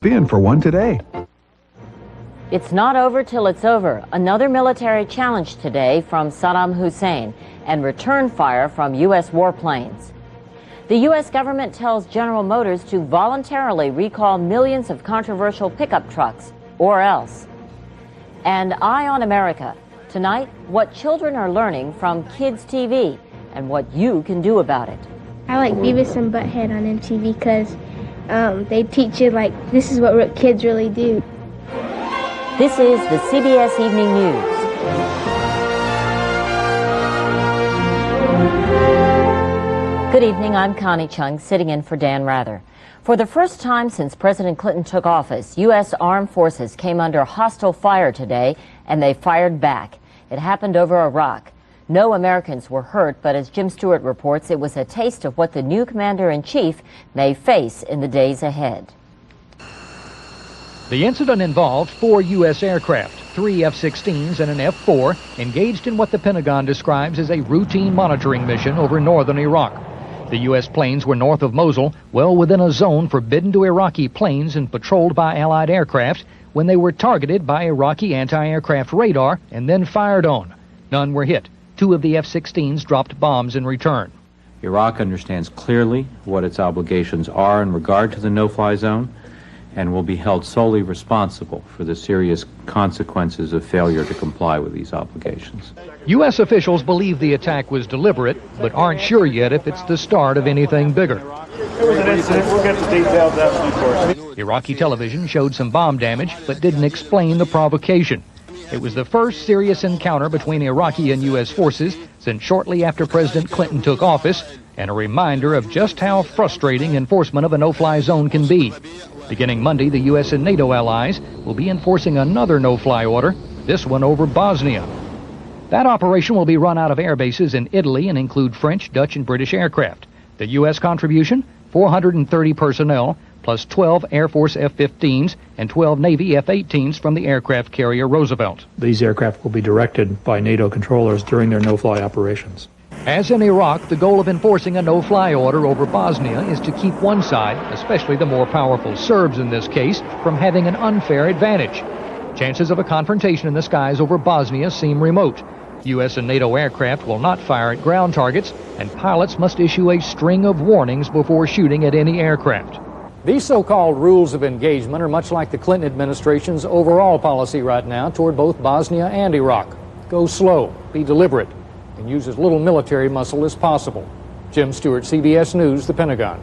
Be in for one today. It's not over till it's over. Another military challenge today from Saddam Hussein and return fire from U.S. warplanes. The U.S. government tells General Motors to voluntarily recall millions of controversial pickup trucks, or else. And Eye on America. Tonight, what children are learning from Kids TV and what you can do about it. I like Beavis and Butthead on MTV because they teach you, like, this is what kids really do. This is the CBS Evening News. Good evening, I'm Connie Chung, sitting in for Dan Rather. For the first time since President Clinton took office, U.S. armed forces came under hostile fire today, and they fired back. It happened over Iraq. No Americans were hurt, but as Jim Stewart reports, it was a taste of what the new commander-in-chief may face in the days ahead. The incident involved 4 U.S. aircraft, 3 F-16s and an F-4, engaged in what the Pentagon describes as a routine monitoring mission over northern Iraq. The U.S. planes were north of Mosul, well within a zone forbidden to Iraqi planes and patrolled by Allied aircraft, when they were targeted by Iraqi anti-aircraft radar and then fired on. None were hit. 2 of the F-16s dropped bombs in return. Iraq understands clearly what its obligations are in regard to the no-fly zone, and will be held solely responsible for the serious consequences of failure to comply with these obligations. U.S. officials believe the attack was deliberate, but aren't sure yet if it's the start of anything bigger. It was an incident. We'll get the details after the course. Iraqi television showed some bomb damage, but didn't explain the provocation. It was the first serious encounter between Iraqi and U.S. forces since shortly after President Clinton took office, and a reminder of just how frustrating enforcement of a no-fly zone can be. Beginning Monday, the U.S. and NATO allies will be enforcing another no-fly order, this one over Bosnia. That operation will be run out of air bases in Italy and include French, Dutch, and British aircraft. The U.S. contribution, 430 personnel, plus 12 Air Force F-15s and 12 Navy F-18s from the aircraft carrier Roosevelt. These aircraft will be directed by NATO controllers during their no-fly operations. As in Iraq, the goal of enforcing a no-fly order over Bosnia is to keep one side, especially the more powerful Serbs in this case, from having an unfair advantage. Chances of a confrontation in the skies over Bosnia seem remote. U.S. and NATO aircraft will not fire at ground targets, and pilots must issue a string of warnings before shooting at any aircraft. These so-called rules of engagement are much like the Clinton administration's overall policy right now toward both Bosnia and Iraq. Go slow, be deliberate, and use as little military muscle as possible. Jim Stewart, CBS News, the Pentagon.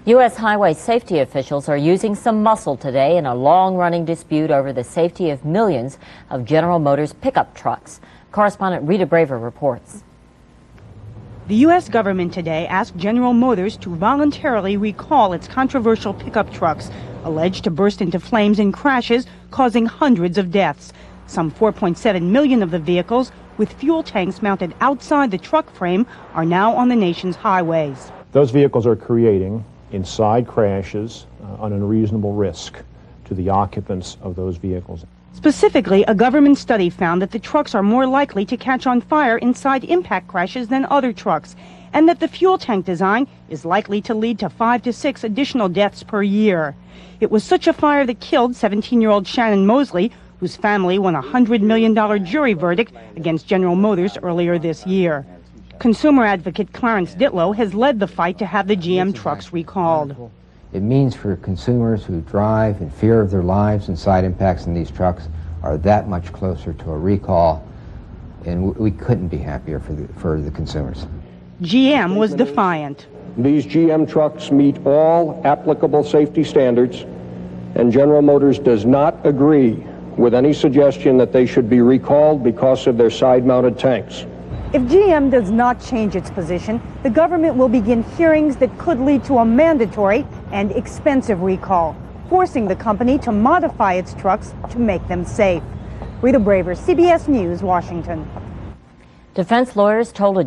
U.S. highway safety officials are using some muscle today in a long-running dispute over the safety of millions of General Motors pickup trucks. Correspondent Rita Braver reports. The U.S. government today asked General Motors to voluntarily recall its controversial pickup trucks, alleged to burst into flames in crashes, causing hundreds of deaths. Some 4.7 million of the vehicles, with fuel tanks mounted outside the truck frame, are now on the nation's highways. Those vehicles are creating inside crashes an unreasonable risk to the occupants of those vehicles. Specifically, a government study found that the trucks are more likely to catch on fire inside impact crashes than other trucks, and that the fuel tank design is likely to lead to 5 to 6 additional deaths per year. It was such a fire that killed 17-year-old Shannon Mosley, whose family won a $100 million jury verdict against General Motors earlier this year. Consumer advocate Clarence Ditlow has led the fight to have the GM trucks recalled. It means for consumers who drive in fear of their lives and side impacts in these trucks are that much closer to a recall, and we couldn't be happier for the consumers. GM was defiant. These GM trucks meet all applicable safety standards, and General Motors does not agree with any suggestion that they should be recalled because of their side-mounted tanks. If GM does not change its position, the government will begin hearings that could lead to a mandatory and expensive recall, forcing the company to modify its trucks to make them safe. Rita Braver, CBS News, Washington. Defense lawyers told a